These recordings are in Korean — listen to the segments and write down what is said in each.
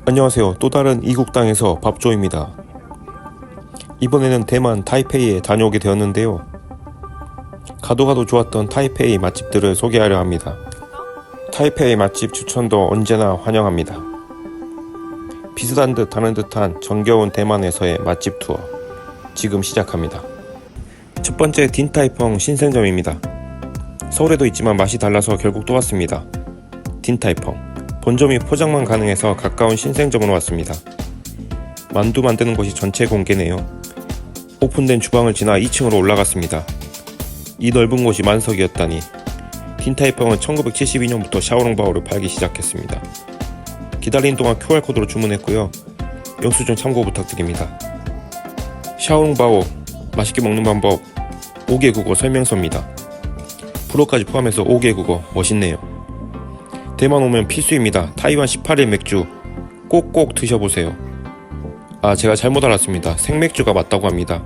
안녕하세요. 또 다른 이국 땅에서 밥조입니다. 이번에는 대만 타이페이에 다녀오게 되었는데요. 가도 좋았던 타이페이 맛집들을 소개하려 합니다. 타이페이 맛집 추천도 언제나 환영합니다. 비슷한 듯 다른 듯한 정겨운 대만에서의 맛집 투어 지금 시작합니다. 첫 번째 딘타이펑 신생점입니다. 서울에도 있지만 맛이 달라서 결국 또 왔습니다. 딘타이펑 본점이 포장만 가능해서 가까운 신생점으로 왔습니다. 만두 만드는 곳이 전체 공개네요. 오픈된 주방을 지나 2층으로 올라갔습니다. 이 넓은 곳이 만석이었다니. 딘타이펑은 1972년부터 샤오롱바오를 팔기 시작했습니다. 기다리는 동안 QR코드로 주문했고요. 영수증 참고 부탁드립니다. 샤오롱바오 맛있게 먹는 방법 5개 국어 설명서입니다. 불어까지 포함해서 5개 국어 멋있네요. 대만 오면 필수입니다. 타이완 18일 맥주 꼭꼭 드셔보세요. 제가 잘못 알았습니다. 생맥주가 맞다고 합니다.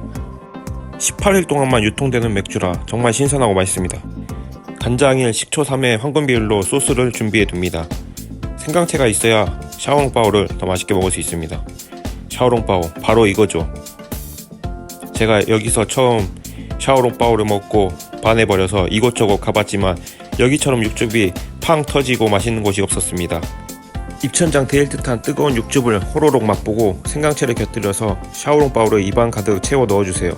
18일 동안만 유통되는 맥주라 정말 신선하고 맛있습니다. 간장일, 식초 3회 황금 비율로 소스를 준비해둡니다. 생강채가 있어야 샤오롱바오를 더 맛있게 먹을 수 있습니다. 샤오롱바오 바로 이거죠. 제가 여기서 처음 샤오롱바오를 먹고 반해버려서 이곳저곳 가봤지만 여기처럼 육즙이 팡 터지고 맛있는 곳이 없었습니다. 입천장 데일 듯한 뜨거운 육즙을 호로록 맛보고 생강채를 곁들여서 샤오롱바오를 입안 가득 채워 넣어주세요.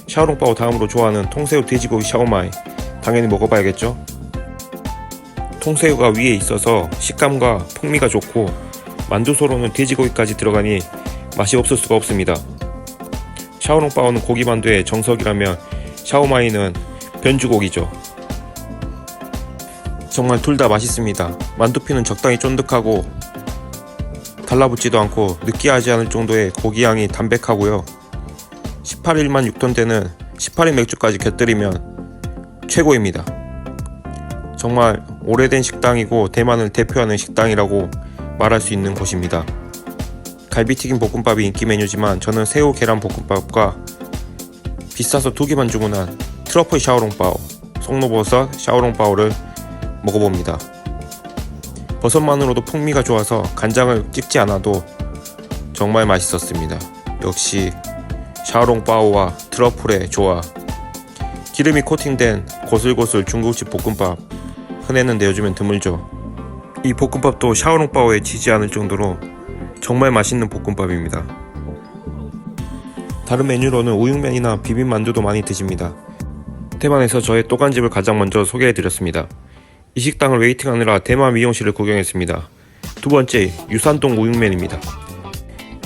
샤오롱바오 다음으로 좋아하는 통새우 돼지고기 샤오마이 당연히 먹어봐야겠죠? 통새우가 위에 있어서 식감과 풍미가 좋고 만두소로는 돼지고기까지 들어가니 맛이 없을 수가 없습니다. 샤오롱바오는 고기만두의 정석이라면 샤오마이는 변주고기죠. 정말 둘 다 맛있습니다. 만두피는 적당히 쫀득하고 달라붙지도 않고 느끼하지 않을 정도의 고기향이 담백하고요. 18일만 육톤되는 18일 맥주까지 곁들이면 최고입니다. 정말 오래된 식당이고 대만을 대표하는 식당이라고 말할 수 있는 곳입니다. 갈비튀김 볶음밥이 인기 메뉴지만 저는 새우 계란 볶음밥과 비싸서 2개만 주문한 트러플 샤오롱바오, 송로버섯 샤오롱바오를 먹어봅니다. 버섯만으로도 풍미가 좋아서 간장을 찍지 않아도 정말 맛있었습니다. 역시 샤오롱바오와 트러플의 조화. 기름이 코팅된 고슬고슬 중국집 볶음밥 흔했는데 요즘엔 드물죠. 이 볶음밥도 샤오롱바오에 지지 않을 정도로 정말 맛있는 볶음밥입니다. 다른 메뉴로는 우육면이나 비빔만두도 많이 드십니다. 대만에서 저의 또 간 집을 가장 먼저 소개해드렸습니다. 이 식당을 웨이팅하느라 대만 미용실을 구경했습니다. 두 번째, 유산동 우육면입니다.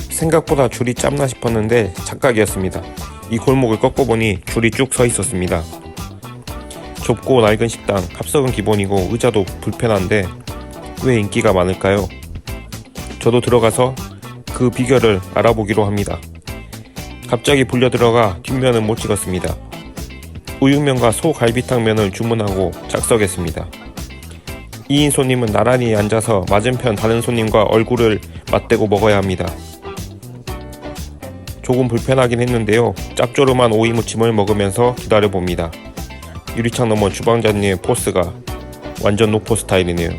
생각보다 줄이 짧나 싶었는데 착각이었습니다. 이 골목을 꺾어보니 줄이 쭉 서 있었습니다. 좁고 낡은 식당, 합석은 기본이고 의자도 불편한데 왜 인기가 많을까요? 저도 들어가서 그 비결을 알아보기로 합니다. 갑자기 불려 들어가 뒷면은 못 찍었습니다. 우육면과 소갈비탕면을 주문하고 작석했습니다. 2인 손님은 나란히 앉아서 맞은편 다른 손님과 얼굴을 맞대고 먹어야 합니다. 조금 불편하긴 했는데요. 짭조름한 오이 무침을 먹으면서 기다려봅니다. 유리창 너머 주방장님의 포스가 완전 노포 스타일이네요.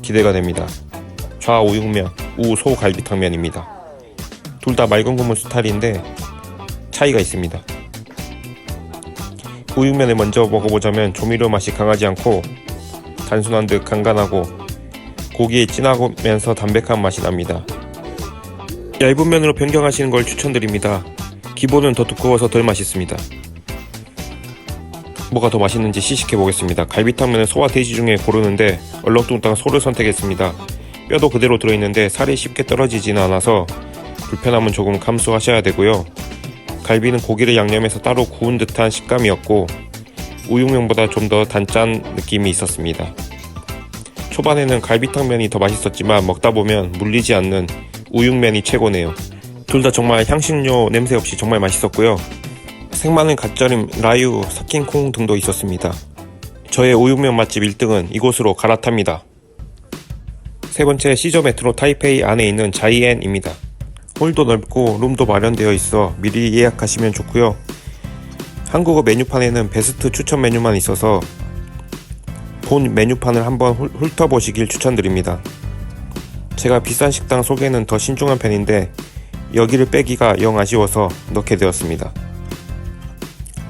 기대가 됩니다. 좌 우육면, 우 소갈비탕면입니다. 둘 다 맑은 국물 스타일인데 차이가 있습니다. 우육면을 먼저 먹어보자면 조미료 맛이 강하지 않고 단순한 듯 간간하고 고기에 진하면서 담백한 맛이 납니다. 얇은 면으로 변경하시는 걸 추천드립니다. 기본은 더 두꺼워서 덜 맛있습니다. 뭐가 더 맛있는지 시식해 보겠습니다. 갈비탕면은 소와 돼지 중에 고르는데 얼렁뚱땅 소를 선택했습니다. 뼈도 그대로 들어있는데 살이 쉽게 떨어지지는 않아서 불편함은 조금 감수하셔야 되고요. 갈비는 고기를 양념해서 따로 구운 듯한 식감이었고 우육면보다 좀 더 단짠 느낌이 있었습니다. 초반에는 갈비탕면이 더 맛있었지만 먹다 보면 물리지 않는 우육면이 최고네요. 둘 다 정말 향신료 냄새 없이 정말 맛있었고요. 생마늘 갓절임 라유 삭힌 콩 등도 있었습니다. 저의 우육면 맛집 1등은 이곳으로 갈아탑니다. 세 번째, 시저 메트로 타이페이 안에 있는 자이엔입니다. 홀도 넓고 룸도 마련되어 있어 미리 예약하시면 좋고요. 한국어 메뉴판에는 베스트 추천 메뉴만 있어서 본 메뉴판을 한번 훑어보시길 추천드립니다. 제가 비싼 식당 소개는 더 신중한 편인데 여기를 빼기가 영 아쉬워서 넣게 되었습니다.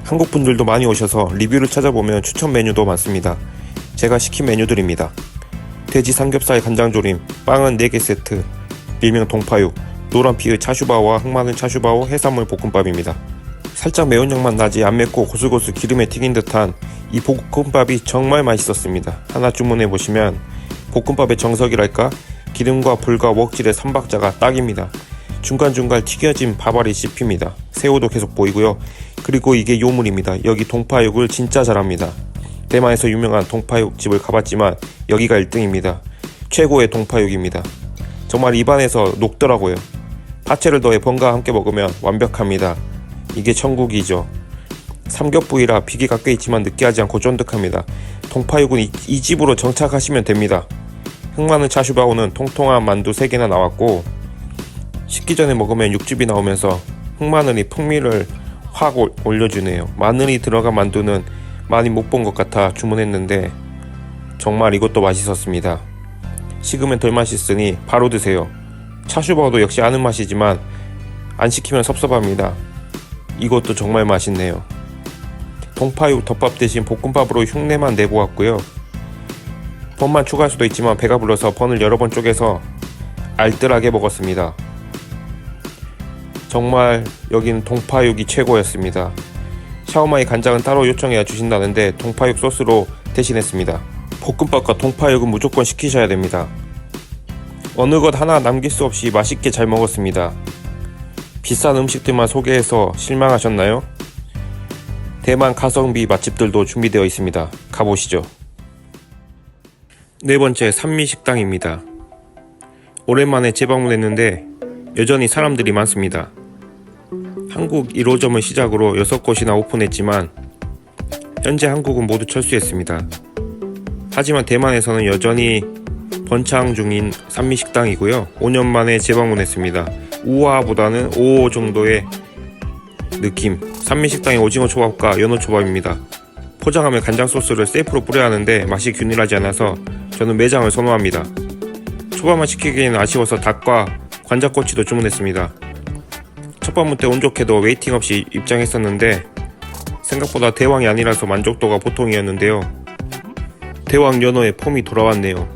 한국 분들도 많이 오셔서 리뷰를 찾아보면 추천 메뉴도 많습니다. 제가 시킨 메뉴들입니다. 돼지 삼겹살 간장조림, 빵은 4개 세트, 일명 동파육, 노란피의 차슈바오와 흑마늘 차슈바오 해산물 볶음밥입니다. 살짝 매운 향만 나지 안 맵고 고슬고슬 기름에 튀긴 듯한 이 볶음밥이 정말 맛있었습니다. 하나 주문해보시면 볶음밥의 정석이랄까? 기름과 불과 웍질의 삼박자가 딱입니다. 중간중간 튀겨진 밥알이 씹힙니다. 새우도 계속 보이고요. 그리고 이게 요물입니다. 여기 동파육을 진짜 잘합니다. 대만에서 유명한 동파육 집을 가봤지만 여기가 1등입니다. 최고의 동파육입니다. 정말 입안에서 녹더라고요. 파채를 더해 번가와 함께 먹으면 완벽합니다. 이게 천국이죠. 삼겹부위라 비계가 꽤 있지만 느끼하지 않고 쫀득합니다. 동파육은 이 집으로 정착하시면 됩니다. 흑마늘 차슈바오는 통통한 만두 3개나 나왔고 식기 전에 먹으면 육즙이 나오면서 흑마늘이 풍미를 확 올려주네요. 마늘이 들어간 만두는 많이 못 본 것 같아 주문했는데 정말 이것도 맛있었습니다. 식으면 덜 맛있으니 바로 드세요. 차슈바오도 역시 아는 맛이지만 안 시키면 섭섭합니다. 이것도 정말 맛있네요. 동파육 덮밥 대신 볶음밥으로 흉내만 내보았고요. 번만 추가할 수도 있지만 배가 불러서 번을 여러 번 쪼개서 알뜰하게 먹었습니다. 정말 여긴 동파육이 최고였습니다. 샤오마이 간장은 따로 요청해야 주신다는데 동파육 소스로 대신했습니다. 볶음밥과 동파육은 무조건 시키셔야 됩니다. 어느 것 하나 남길 수 없이 맛있게 잘 먹었습니다. 비싼 음식들만 소개해서 실망하셨나요? 대만 가성비 맛집들도 준비되어 있습니다. 가보시죠. 네 번째, 산미식당입니다. 오랜만에 재방문했는데 여전히 사람들이 많습니다. 한국 1호점을 시작으로 6곳이나 오픈했지만 현재 한국은 모두 철수했습니다. 하지만 대만에서는 여전히 번창 중인 산미식당이고요. 5년 만에 재방문했습니다. 우아보다는 오오 정도의 느낌. 산미식당의 오징어 초밥과 연어 초밥입니다. 포장하면 간장 소스를 셀프로 뿌려야 하는데 맛이 균일하지 않아서 저는 매장을 선호합니다. 초밥만 시키기에는 아쉬워서 닭과 관자꼬치도 주문했습니다. 첫 방문 때 운 좋게도 웨이팅 없이 입장했었는데 생각보다 대왕이 아니라서 만족도가 보통이었는데요. 대왕 연어의 폼이 돌아왔네요.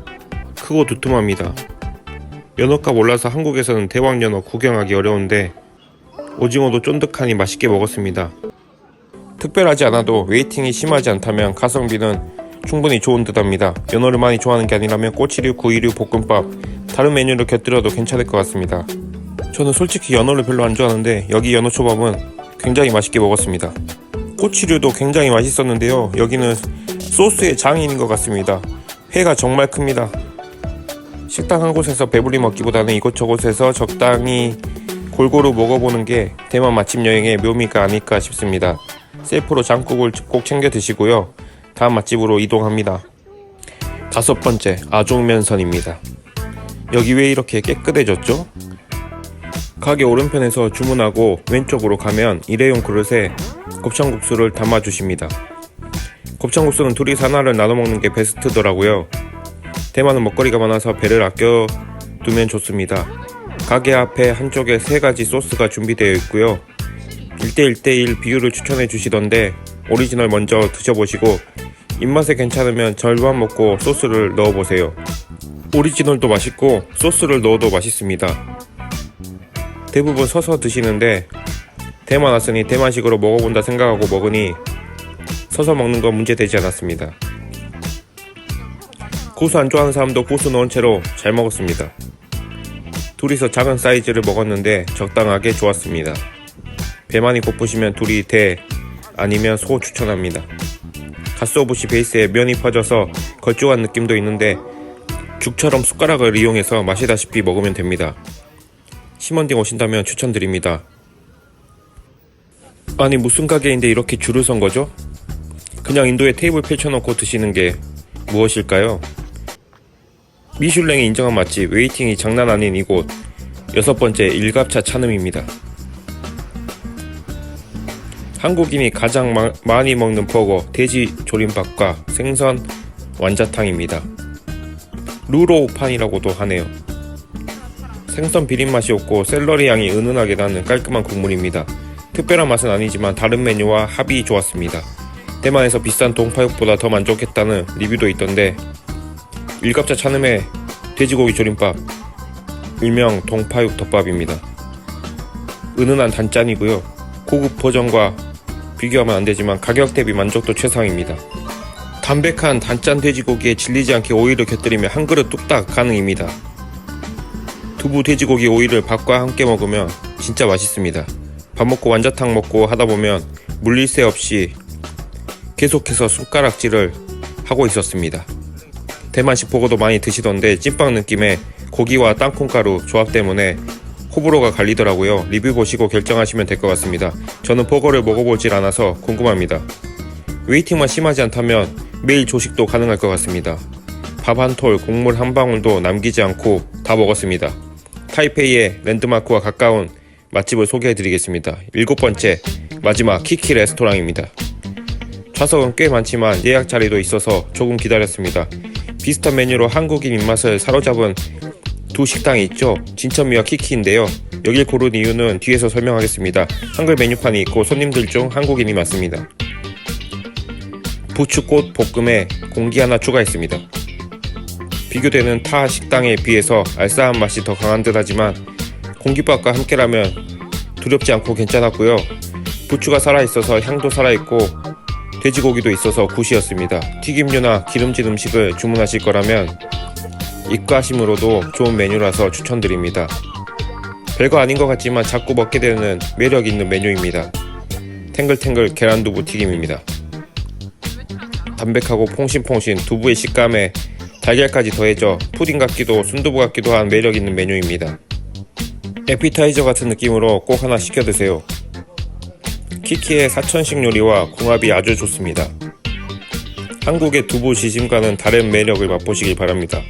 크고 두툼합니다. 연어값 올라서 한국에서는 대왕 연어 구경하기 어려운데 오징어도 쫀득하니 맛있게 먹었습니다. 특별하지 않아도 웨이팅이 심하지 않다면 가성비는 충분히 좋은 듯합니다. 연어를 많이 좋아하는 게 아니라면 꼬치류, 구이류, 볶음밥 다른 메뉴를 곁들여도 괜찮을 것 같습니다. 저는 솔직히 연어를 별로 안 좋아하는데 여기 연어초밥은 굉장히 맛있게 먹었습니다. 꼬치류도 굉장히 맛있었는데요. 여기는 소스의 장인인 것 같습니다. 회가 정말 큽니다. 식당 한 곳에서 배불리 먹기보다는 이곳저곳에서 적당히 골고루 먹어보는 게 대만 맛집 여행의 묘미가 아닐까 싶습니다. 셀프로 장국을 꼭 챙겨 드시고요. 다음 맛집으로 이동합니다. 5번째, 아종면선입니다. 여기 왜 이렇게 깨끗해졌죠? 가게 오른편에서 주문하고 왼쪽으로 가면 일회용 그릇에 곱창국수를 담아주십니다. 곱창국수는 둘이서 하나를 나눠 먹는 게 베스트더라고요. 대만은 먹거리가 많아서 배를 아껴두면 좋습니다. 가게 앞에 한쪽에 3가지 소스가 준비되어 있고요. 1대1대1 비율을 추천해 주시던데 오리지널 먼저 드셔보시고 입맛에 괜찮으면 절반 먹고 소스를 넣어보세요. 오리지널도 맛있고 소스를 넣어도 맛있습니다. 대부분 서서 드시는데 대만 왔으니 대만식으로 먹어본다 생각하고 먹으니 서서 먹는 건 문제되지 않았습니다. 고수 안 좋아하는 사람도 고수 넣은 채로 잘 먹었습니다. 둘이서 작은 사이즈를 먹었는데 적당하게 좋았습니다. 배 많이 고프시면 둘이 대 아니면 소 추천합니다. 갓소부시 베이스에 면이 퍼져서 걸쭉한 느낌도 있는데 죽처럼 숟가락을 이용해서 마시다시피 먹으면 됩니다. 시먼딩 오신다면 추천드립니다. 아니 무슨 가게인데 이렇게 줄을 선 거죠? 그냥 인도에 테이블 펼쳐놓고 드시는 게 무엇일까요? 미슐랭이 인정한 맛집, 웨이팅이 장난 아닌 이곳 6번째, 일갑차 찬음입니다. 한국인이 가장 많이 먹는 버거, 돼지 조림밥과 생선 완자탕입니다. 루로우판이라고도 하네요. 생선 비린 맛이 없고 샐러리 향이 은은하게 나는 깔끔한 국물입니다. 특별한 맛은 아니지만 다른 메뉴와 합이 좋았습니다. 대만에서 비싼 동파육보다 더 만족했다는 리뷰도 있던데, 일갑자 찬음의 돼지고기 조림밥, 일명 동파육 덮밥입니다. 은은한 단짠이고요. 고급 버전과 비교하면 안되지만 가격 대비 만족도 최상입니다. 담백한 단짠 돼지고기에 질리지 않게 오이를 곁들이며 한 그릇 뚝딱 가능입니다. 두부 돼지고기 오이를 밥과 함께 먹으면 진짜 맛있습니다. 밥 먹고 완자탕 먹고 하다보면 물릴 새 없이 계속해서 숟가락질을 하고 있었습니다. 대만식 버거도 많이 드시던데 찐빵 느낌의 고기와 땅콩가루 조합 때문에 호불호가 갈리더라고요. 리뷰 보시고 결정하시면 될 것 같습니다. 저는 버거를 먹어보질 않아서 궁금합니다. 웨이팅만 심하지 않다면 매일 조식도 가능할 것 같습니다. 밥 한 톨, 국물 한 방울도 남기지 않고 다 먹었습니다. 타이페이의 랜드마크와 가까운 맛집을 소개해드리겠습니다. 7번째, 마지막 키키 레스토랑입니다. 좌석은 꽤 많지만 예약 자리도 있어서 조금 기다렸습니다. 비슷한 메뉴로 한국인 입맛을 사로잡은 두 식당이 있죠. 진천미와 키키인데요. 여길 고른 이유는 뒤에서 설명하겠습니다. 한글 메뉴판이 있고 손님들 중 한국인이 많습니다. 부추꽃 볶음에 공기 하나 추가했습니다. 비교되는 타 식당에 비해서 알싸한 맛이 더 강한 듯 하지만 공깃밥과 함께라면 두렵지 않고 괜찮았고요. 부추가 살아있어서 향도 살아있고 돼지고기도 있어서 굿이었습니다. 튀김류나 기름진 음식을 주문하실 거라면 입가심으로도 좋은 메뉴라서 추천드립니다. 별거 아닌 것 같지만 자꾸 먹게 되는 매력 있는 메뉴입니다. 탱글탱글 계란두부 튀김입니다. 담백하고 퐁신퐁신 두부의 식감에 달걀까지 더해져 푸딩 같기도 순두부 같기도 한 매력 있는 메뉴입니다. 에피타이저 같은 느낌으로 꼭 하나 시켜 드세요. 키키의 사천식 요리와 궁합이 아주 좋습니다. 한국의 두부 지짐과는 다른 매력을 맛보시길 바랍니다.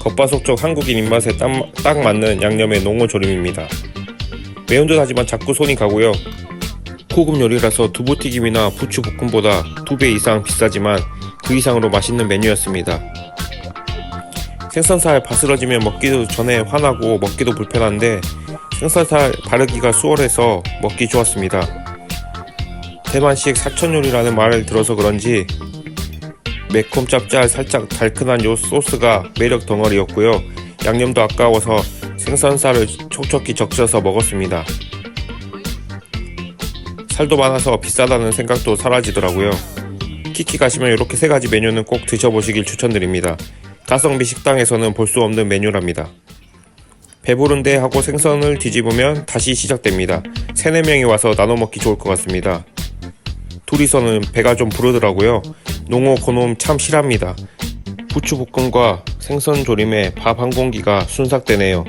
겉바속촉 한국인 입맛에 딱 맞는 양념의 농어조림입니다. 매운 듯 하지만 자꾸 손이 가고요. 고급 요리라서 두부튀김이나 부추볶음보다 2배 이상 비싸지만 그 이상으로 맛있는 메뉴였습니다. 생선살 바스러지면 먹기도 전에 화나고 먹기도 불편한데 생선살 바르기가 수월해서 먹기 좋았습니다. 대만식 사천요리라는 말을 들어서 그런지 매콤 짭짤 살짝 달큰한 요 소스가 매력 덩어리였고요. 양념도 아까워서 생선살을 촉촉히 적셔서 먹었습니다. 살도 많아서 비싸다는 생각도 사라지더라고요. 키키 가시면 이렇게 3가지 메뉴는 꼭 드셔보시길 추천드립니다. 가성비 식당에서는 볼 수 없는 메뉴랍니다. 배부른데 하고 생선을 뒤집으면 다시 시작됩니다. 3-4명이 와서 나눠 먹기 좋을 것 같습니다. 둘이서는 배가 좀 부르더라고요. 농어 고놈 참 실합니다. 부추볶음과 생선 조림에 밥 한 공기가 순삭되네요.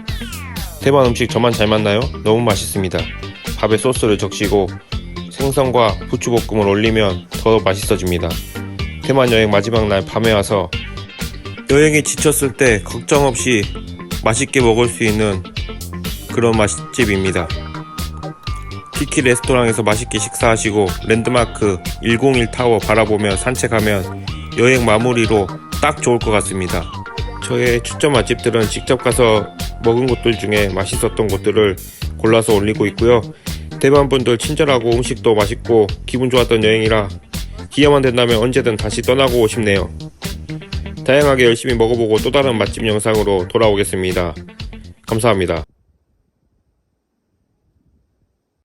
대만 음식 저만 잘 맞나요? 너무 맛있습니다. 밥에 소스를 적시고 생선과 부추볶음을 올리면 더 맛있어집니다. 대만 여행 마지막 날 밤에 와서 여행에 지쳤을 때 걱정 없이 맛있게 먹을 수 있는 그런 맛집입니다. 키키 레스토랑에서 맛있게 식사하시고 랜드마크 101타워 바라보며 산책하면 여행 마무리로 딱 좋을 것 같습니다. 저의 추천 맛집들은 직접 가서 먹은 곳들 중에 맛있었던 곳들을 골라서 올리고 있고요. 대만 분들 친절하고 음식도 맛있고 기분 좋았던 여행이라 기회만 된다면 언제든 다시 떠나고 싶네요. 다양하게 열심히 먹어보고 또 다른 맛집 영상으로 돌아오겠습니다. 감사합니다.